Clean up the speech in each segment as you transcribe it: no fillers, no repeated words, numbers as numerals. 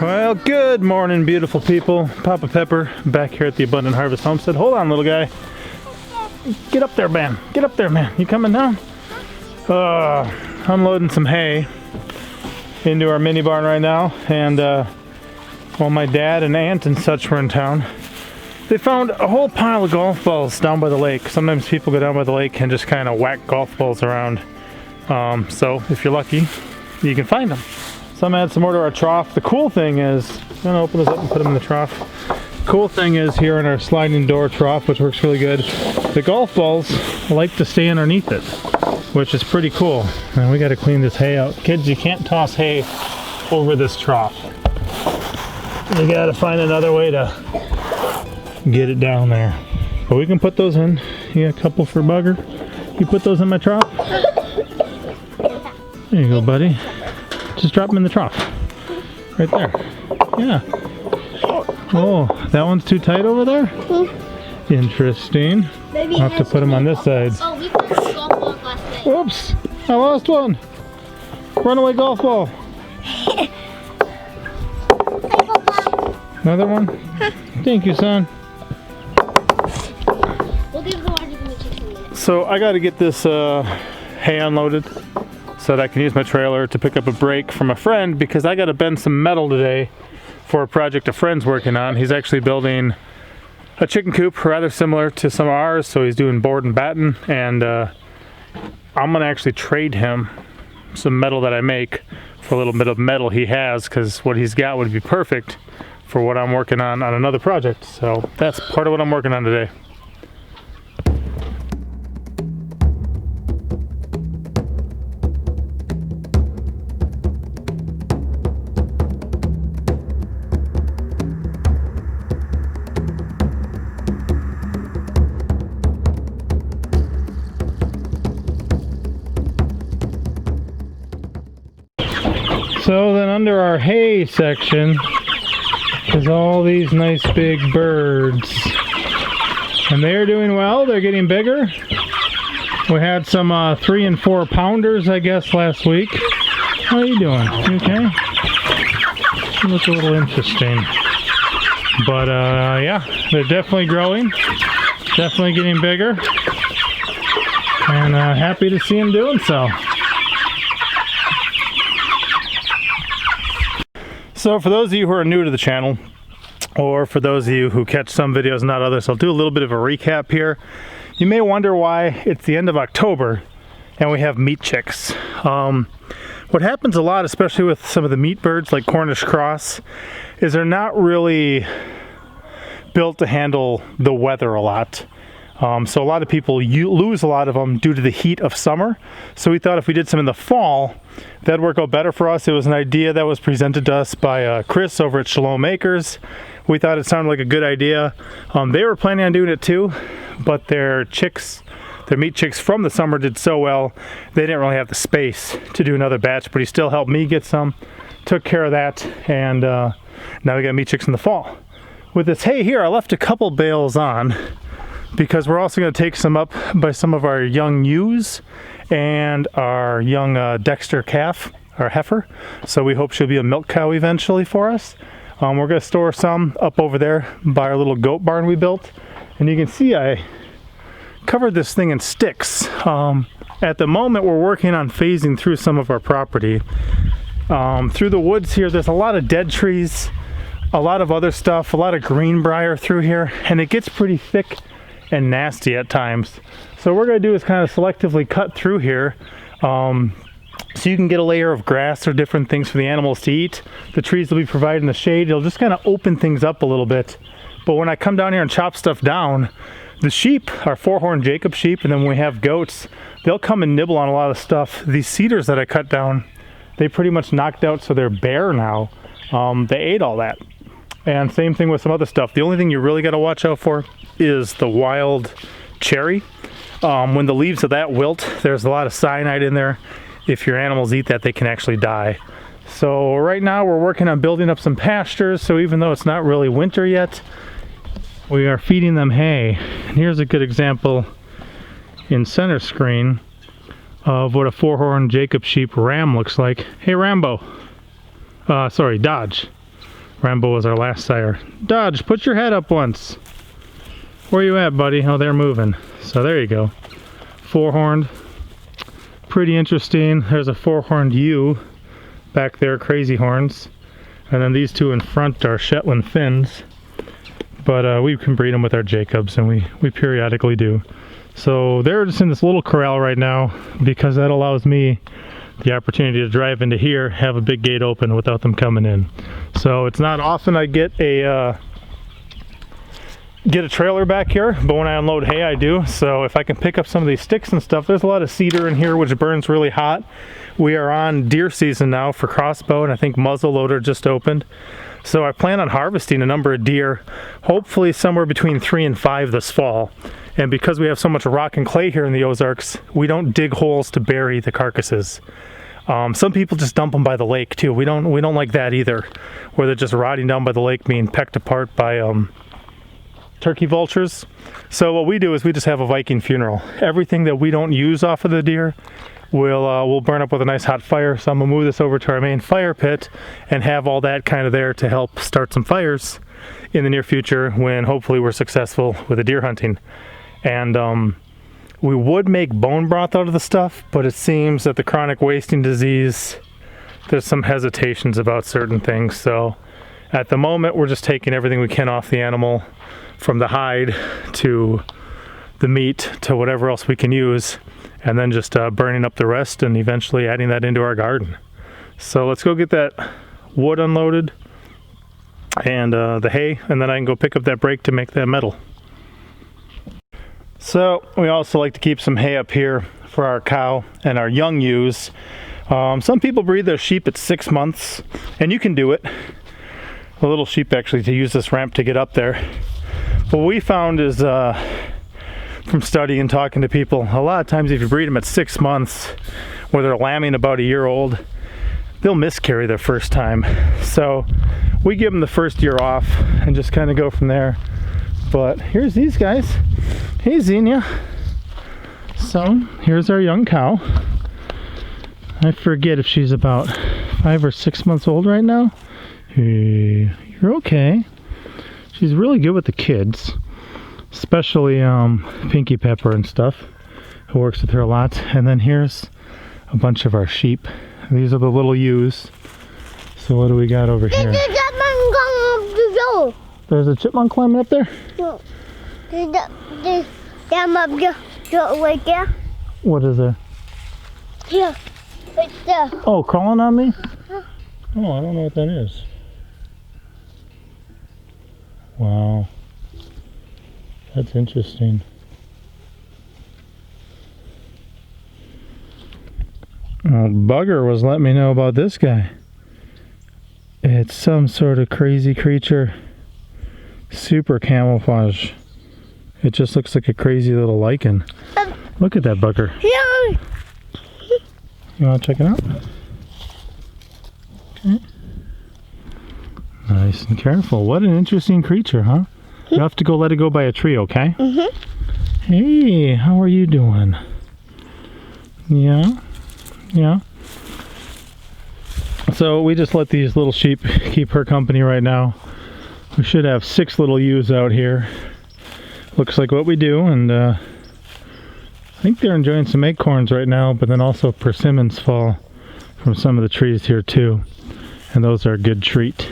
Well, good morning, beautiful people. Papa Pepper back here at the Abundant Harvest Homestead. Hold on, little guy. Get up there, man. Get up there, man. You coming down? Unloading some hay into our mini barn right now. And while my dad and aunt and such were in town, they found a whole pile of golf balls down by the lake. Sometimes people go down by the lake and just kind of whack golf balls around. So if you're lucky, you can find them. So I'm gonna add some more to our trough. The cool thing is, I'm gonna open this up and put them in the trough. Cool thing is here in our sliding door trough, which works really good, the golf balls like to stay underneath it, which is pretty cool. And we gotta clean this hay out. Kids, you can't toss hay over this trough. We gotta find another way to get it down there. But we can put those in. You got a couple for Bugger. You put those in my trough? There you go, buddy. Just drop them in the trough. Right there. Yeah. Oh, that one's too tight over there? Interesting. I'll have to put them on this side. Oh, we put a golf ball last night. Oops! I lost one. Runaway golf ball. Another one? Thank you, son. We'll give the water to the chicken in a minute. So I got to get this hay unloaded so that I can use my trailer to pick up a break from a friend, because I got to bend some metal today for a project a friend's working on. He's actually building a chicken coop rather similar to some of ours, so he's doing board and batten, and I'm gonna actually trade him some metal that I make for a little bit of metal he has, because what he's got would be perfect for what I'm working on another project. So that's part of what I'm working on today. So then under our hay section is all these nice big birds. And they're doing well, they're getting bigger. We had some 3 and 4 pounders, I guess, last week. How are you doing? You okay? You look a little interesting. But yeah, they're definitely growing. Definitely getting bigger. And happy to see them doing so. So for those of you who are new to the channel, or for those of you who catch some videos and not others, I'll do a little bit of a recap here. You may wonder why it's the end of October and we have meat chicks. What happens a lot, especially with some of the meat birds like Cornish cross, is they're not really built to handle the weather a lot. So a lot of people lose a lot of them due to the heat of summer. So we thought if we did some in the fall, that'd work out better for us. It was an idea that was presented to us by Chris over at Shalom Acres. We thought it sounded like a good idea. They were planning on doing it too, but their meat chicks from the summer did so well, they didn't really have the space to do another batch, but he still helped me get some, took care of that, and now we got meat chicks in the fall. With this hay here, I left a couple bales on, because we're also going to take some up by some of our young ewes and our young Dexter calf, our heifer. So we hope she'll be a milk cow eventually for us. We're going to store some up over there by our little goat barn we built. And you can see I covered this thing in sticks. At the moment we're working on phasing through some of our property. Through the woods here, there's a lot of dead trees, a lot of other stuff, a lot of greenbrier through here, and it gets pretty thick and nasty at times. So what we're going to do is kind of selectively cut through here, so you can get a layer of grass or different things for the animals to eat. The trees will be providing the shade. It'll just kind of open things up a little bit. But when I come down here and chop stuff down, the sheep, our 4-horn Jacob sheep, and then when we have goats, they'll come and nibble on a lot of stuff. These cedars that I cut down, they pretty much knocked out, so they're bare now. They ate all that. And same thing with some other stuff. The only thing you really got to watch out for is the wild cherry. When the leaves of that wilt, there's a lot of cyanide in there. If your animals eat that, they can actually die. So right now we're working on building up some pastures, so even though it's not really winter yet, we are feeding them hay. And here's a good example in center screen of what a 4-horn Jacob sheep ram looks like. Hey Rambo, sorry, Dodge. Rambo was our last sire. Dodge, put your head up once. Where you at, buddy? Oh, they're moving. So there you go. 4-horned. Pretty interesting. There's a 4-horned ewe back there, crazy horns. And then these two in front are Shetland Finns. But we can breed them with our Jacobs, and we periodically do. So they're just in this little corral right now because that allows me the opportunity to drive into here, have a big gate open without them coming in. So it's not often I get a trailer back here, but when I unload hay I do. So if I can pick up some of these sticks and stuff, there's a lot of cedar in here which burns really hot. We are on deer season now for crossbow, and I think muzzle loader just opened. So I plan on harvesting a number of deer, hopefully somewhere between 3 and 5 this fall. And because we have so much rock and clay here in the Ozarks, we don't dig holes to bury the carcasses. Some people just dump them by the lake too. We don't like that either, where they're just rotting down by the lake being pecked apart by turkey vultures. So what we do is we just have a Viking funeral. Everything that we don't use off of the deer, we'll burn up with a nice hot fire. So I'm gonna move this over to our main fire pit and have all that kind of there to help start some fires in the near future when hopefully we're successful with the deer hunting. And we would make bone broth out of the stuff, but it seems that the chronic wasting disease, there's some hesitations about certain things. So at the moment, we're just taking everything we can off the animal, from the hide to the meat to whatever else we can use, and then just burning up the rest and eventually adding that into our garden. So let's go get that wood unloaded and the hay, and then I can go pick up that brake to make that metal. So we also like to keep some hay up here for our cow and our young ewes. Some people breed their sheep at 6 months, and you can do it. The little sheep actually to use this ramp to get up there. What we found is from studying and talking to people, a lot of times if you breed them at 6 months, where they're lambing about a year old, they'll miscarry their first time. So we give them the first year off and just kind of go from there. But here's these guys. Hey Xenia. So here's our young cow. I forget if she's about 5 or 6 months old right now. Hey, you're okay. She's really good with the kids, especially Pinky Pepper and stuff, who works with her a lot. And then here's a bunch of our sheep. These are the little ewes. So what do we got over here? There's a chipmunk climbing up there? What is there? Here, right there. Oh, crawling on me? Oh, I don't know what that is. Wow. That's interesting. Well, Bugger was letting me know about this guy. It's some sort of crazy creature. Super camouflage. It just looks like a crazy little lichen. Look at that bugger. Yeah. You want to check it out? Okay. Nice and careful. What an interesting creature, huh? You have to go let it go by a tree, okay? Hey, how are you doing? Yeah? Yeah? So we just let these little sheep keep her company right now. We should have 6 little ewes out here. Looks like what we do, and I think they're enjoying some acorns right now, but then also persimmons fall from some of the trees here too, and those are a good treat.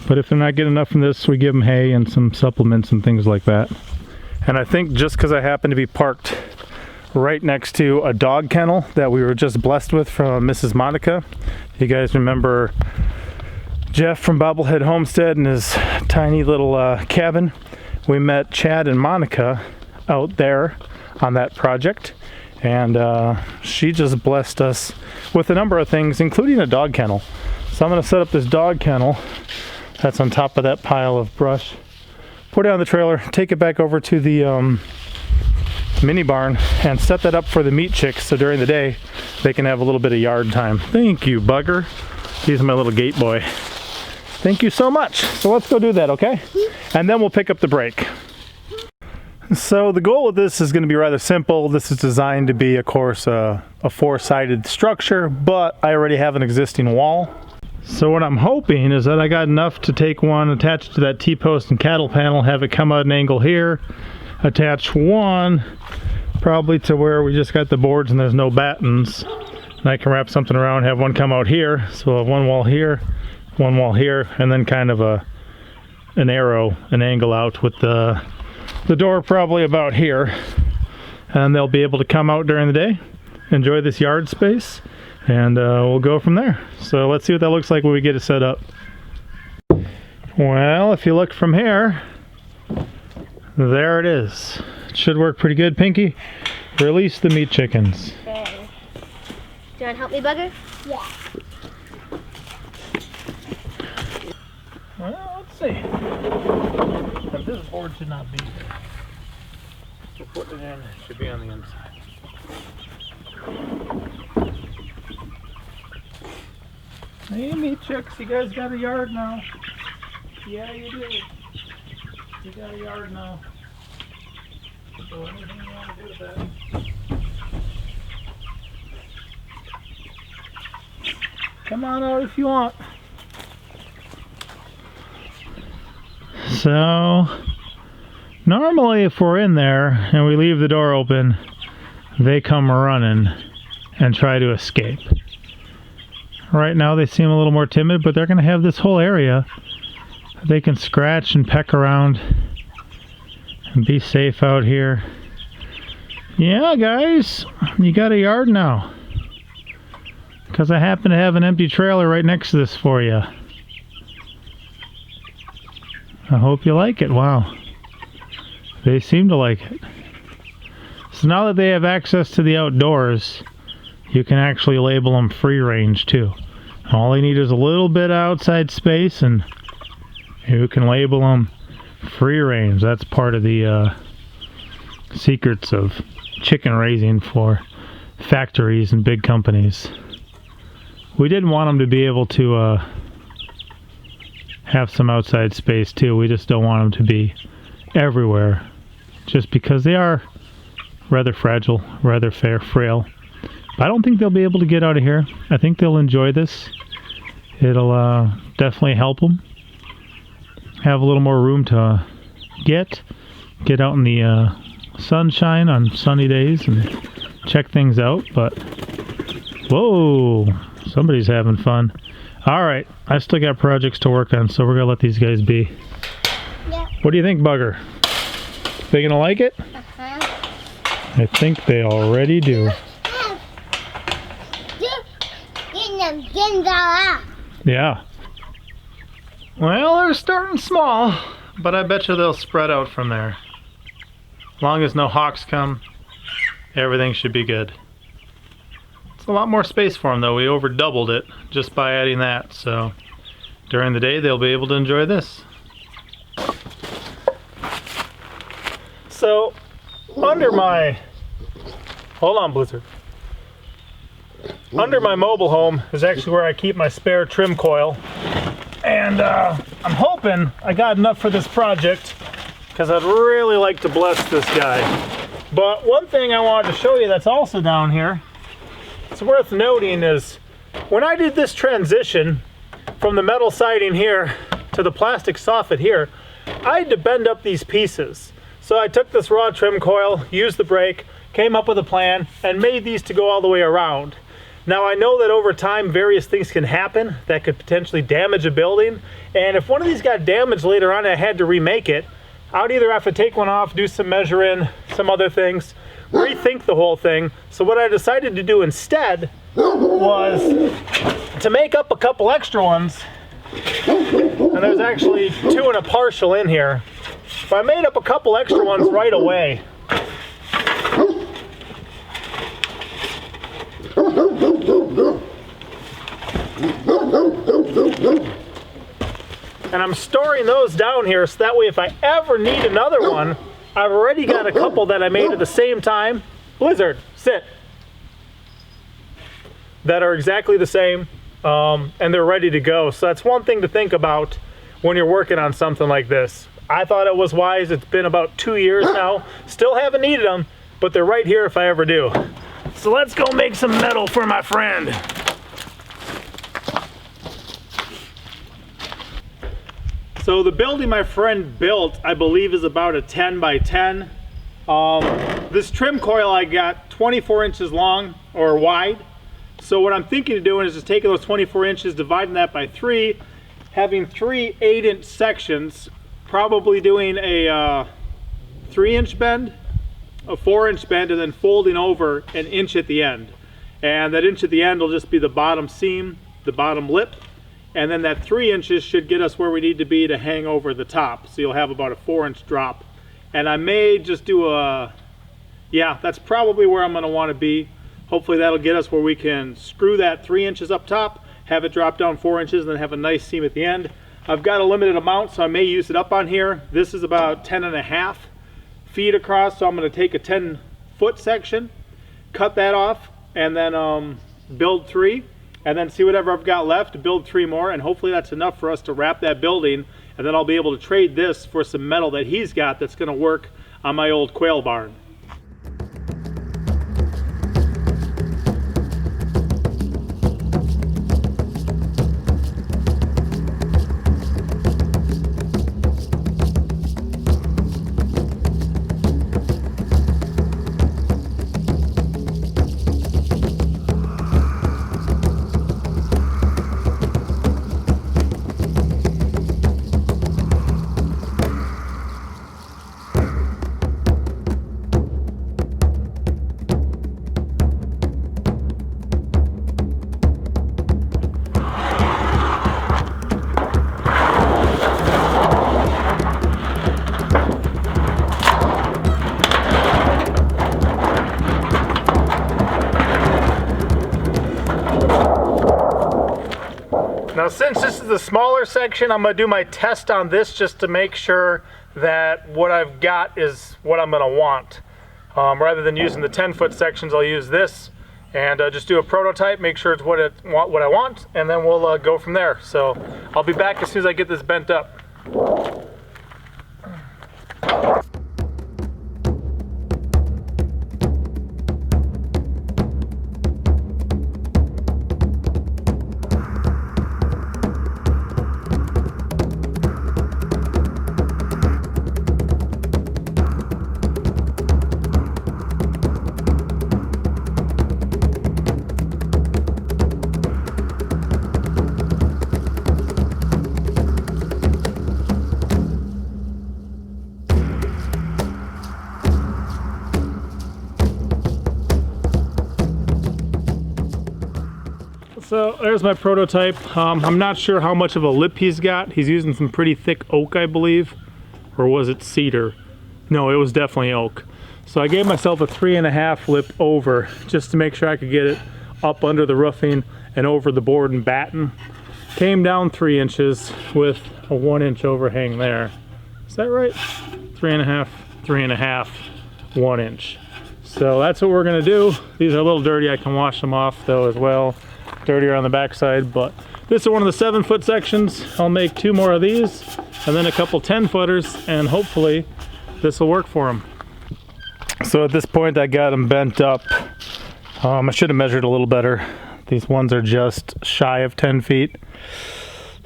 But if they're not getting enough from this, we give them hay and some supplements and things like that. And I think just because I happen to be parked right next to a dog kennel that we were just blessed with from Mrs. Monica. You guys remember Jeff from Bobblehead Homestead and his tiny little cabin? We met Chad and Monica out there on that project, and she just blessed us with a number of things, including a dog kennel. So I'm going to set up this dog kennel that's on top of that pile of brush, put it on the trailer, take it back over to the mini barn, and set that up for the meat chicks so during the day they can have a little bit of yard time. Thank you, Bugger. He's my little gate boy. Thank you so much. So let's go do that, okay? And then we'll pick up the break. So the goal of this is going to be rather simple. This is designed to be, of course, a four-sided structure, but I already have an existing wall. So what I'm hoping is that I got enough to take one, attach it to that T-post and cattle panel, have it come out an angle here, attach one probably to where we just got the boards and there's no battens, and I can wrap something around, have one come out here, so we'll have one wall here, one wall here, and then kind of an arrow, an angle out with the door probably about here, and they'll be able to come out during the day, enjoy this yard space, and we'll go from there. So let's see what that looks like when we get it set up. Well, if you look from here, there it is. It should work pretty good. Pinky, release the meat chickens. Okay. Do you want to help me, Bugger? Yeah. Well, let's see. But this board should not be here. So put it in, it should be on the inside. Hey, meat chicks, you guys got a yard now. Yeah, you do. You got a yard now. So anything you want to do with that? Come on out if you want. So, normally if we're in there and we leave the door open, they come running and try to escape. Right now they seem a little more timid, but they're going to have this whole area. They can scratch and peck around and be safe out here. Yeah, guys, you got a yard now. Because I happen to have an empty trailer right next to this for you. I hope you like it. Wow. They seem to like it. So now that they have access to the outdoors, you can actually label them free range too. All you need is a little bit of outside space and you can label them free range. That's part of the secrets of chicken raising for factories and big companies. We didn't want them to be able to have some outside space too. We just don't want them to be everywhere, just because they are rather fragile, rather frail. But I don't think they'll be able to get out of here. I think they'll enjoy this. It'll definitely help them have a little more room to get out in the sunshine on sunny days and check things out. But whoa, somebody's having fun. All right, I still got projects to work on, so we're gonna let these guys be. Yeah. What do you think, Bugger? They gonna like it? I think they already do. Yeah. Well, they're starting small, but I bet you they'll spread out from there. As long as no hawks come, everything should be good. It's a lot more space for them though. We over doubled it just by adding that, so during the day they'll be able to enjoy this. So under my, hold on Blizzard, under my mobile home is actually where I keep my spare trim coil, and I'm hoping I got enough for this project because I'd really like to bless this guy. But one thing I wanted to show you that's also down here, it's worth noting, is when I did this transition from the metal siding here to the plastic soffit here, I had to bend up these pieces. So I took this raw trim coil, used the brake, came up with a plan, and made these to go all the way around. Now I know that over time various things can happen that could potentially damage a building, and if one of these got damaged later on and I had to remake it, I would either have to take one off, do some measuring, some other things, rethink the whole thing. So what I decided to do instead was to make up a couple extra ones, and there's actually 2 and a partial in here. But I made up a couple extra ones right away. And I'm storing those down here so that way if I ever need another one, I've already got a couple that I made at the same time. Blizzard, sit. That are exactly the same, and they're ready to go. So that's one thing to think about when you're working on something like this. I thought it was wise. It's been about 2 years now. Still haven't needed them, but they're right here if I ever do. So let's go make some metal for my friend. So the building my friend built, I believe, is about a 10 by 10. This trim coil I got 24 inches long or wide. So what I'm thinking of doing is just taking those 24 inches, dividing that by 3, having 3 8-inch sections, probably doing a 3-inch bend, a 4-inch bend, and then folding over an inch at the end. And that inch at the end will just be the bottom seam, the bottom lip, and then that 3 inches should get us where we need to be to hang over the top. So you'll have about a 4-inch drop. And I may just do yeah, that's probably where I'm gonna wanna be. Hopefully that'll get us where we can screw that 3 inches up top, have it drop down 4 inches, and then have a nice seam at the end. I've got a limited amount, so I may use it up on here. This is about 10.5 feet across, so I'm gonna take a 10-foot section, cut that off, and then build 3. And then see whatever I've got left to build 3 more, and hopefully that's enough for us to wrap that building, and then I'll be able to trade this for some metal that he's got that's gonna work on my old quail barn. Now since this is the smaller section, I'm going to do my test on this just to make sure that what I've got is what I'm going to want. Rather than using the 10-foot sections, I'll use this and just do a prototype, make sure it's what I want, and then we'll go from there. So I'll be back as soon as I get this bent up. So there's my prototype. I'm not sure how much of a lip he's got. He's using some pretty thick oak, I believe. Or was it cedar? No, it was definitely oak. So I gave myself a 3.5 lip over just to make sure I could get it up under the roofing and over the board and batten. Came down 3 inches with a 1-inch overhang there. Is that right? 3.5, 3.5, 1 inch. So that's what we're gonna do. These are a little dirty. I can wash them off though as well. Dirtier on the backside, but this is one of the 7-foot sections. I'll make 2 more of these and then a couple 10-footers, and hopefully this will work for them. So at this point I got them bent up. I should have measured a little better. These ones are just shy of 10 feet.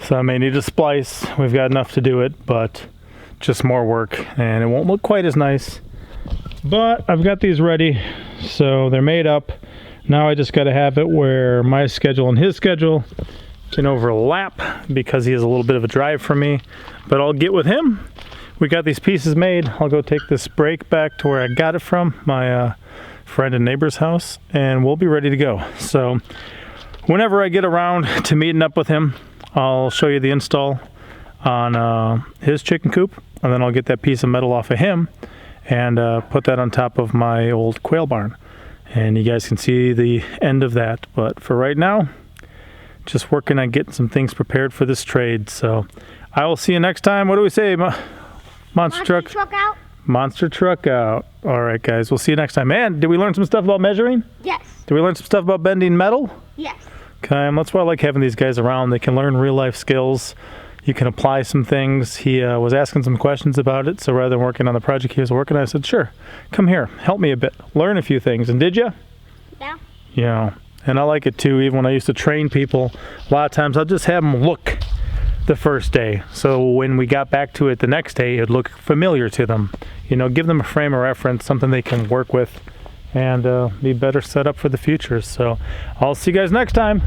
So I may need a splice. We've got enough to do it, but just more work and it won't look quite as nice. But I've got these ready, so they're made up. Now I just got to have it where my schedule and his schedule can overlap because he has a little bit of a drive from me. But I'll get with him. We got these pieces made. I'll go take this brake back to where I got it from, my friend and neighbor's house, and we'll be ready to go. So whenever I get around to meeting up with him, I'll show you the install on his chicken coop, and then I'll get that piece of metal off of him and put that on top of my old quail barn. And you guys can see the end of that. But for right now, just working on getting some things prepared for this trade. So I will see you next time. What do we say? Monster truck out. Monster truck out. All right, guys. We'll see you next time. Man, did we learn some stuff about measuring? Yes. Did we learn some stuff about bending metal? Yes. Okay, and that's why I like having these guys around. They can learn real life skills. You can apply some things. He was asking some questions about it, so rather than working on the project he was working on, I said, sure, come here, help me a bit, learn a few things. And did you? Yeah. Yeah, and I like it too. Even when I used to train people, a lot of times I'll just have them look the first day. So when we got back to it the next day, it'd look familiar to them. You know, give them a frame of reference, something they can work with, and be better set up for the future. So I'll see you guys next time.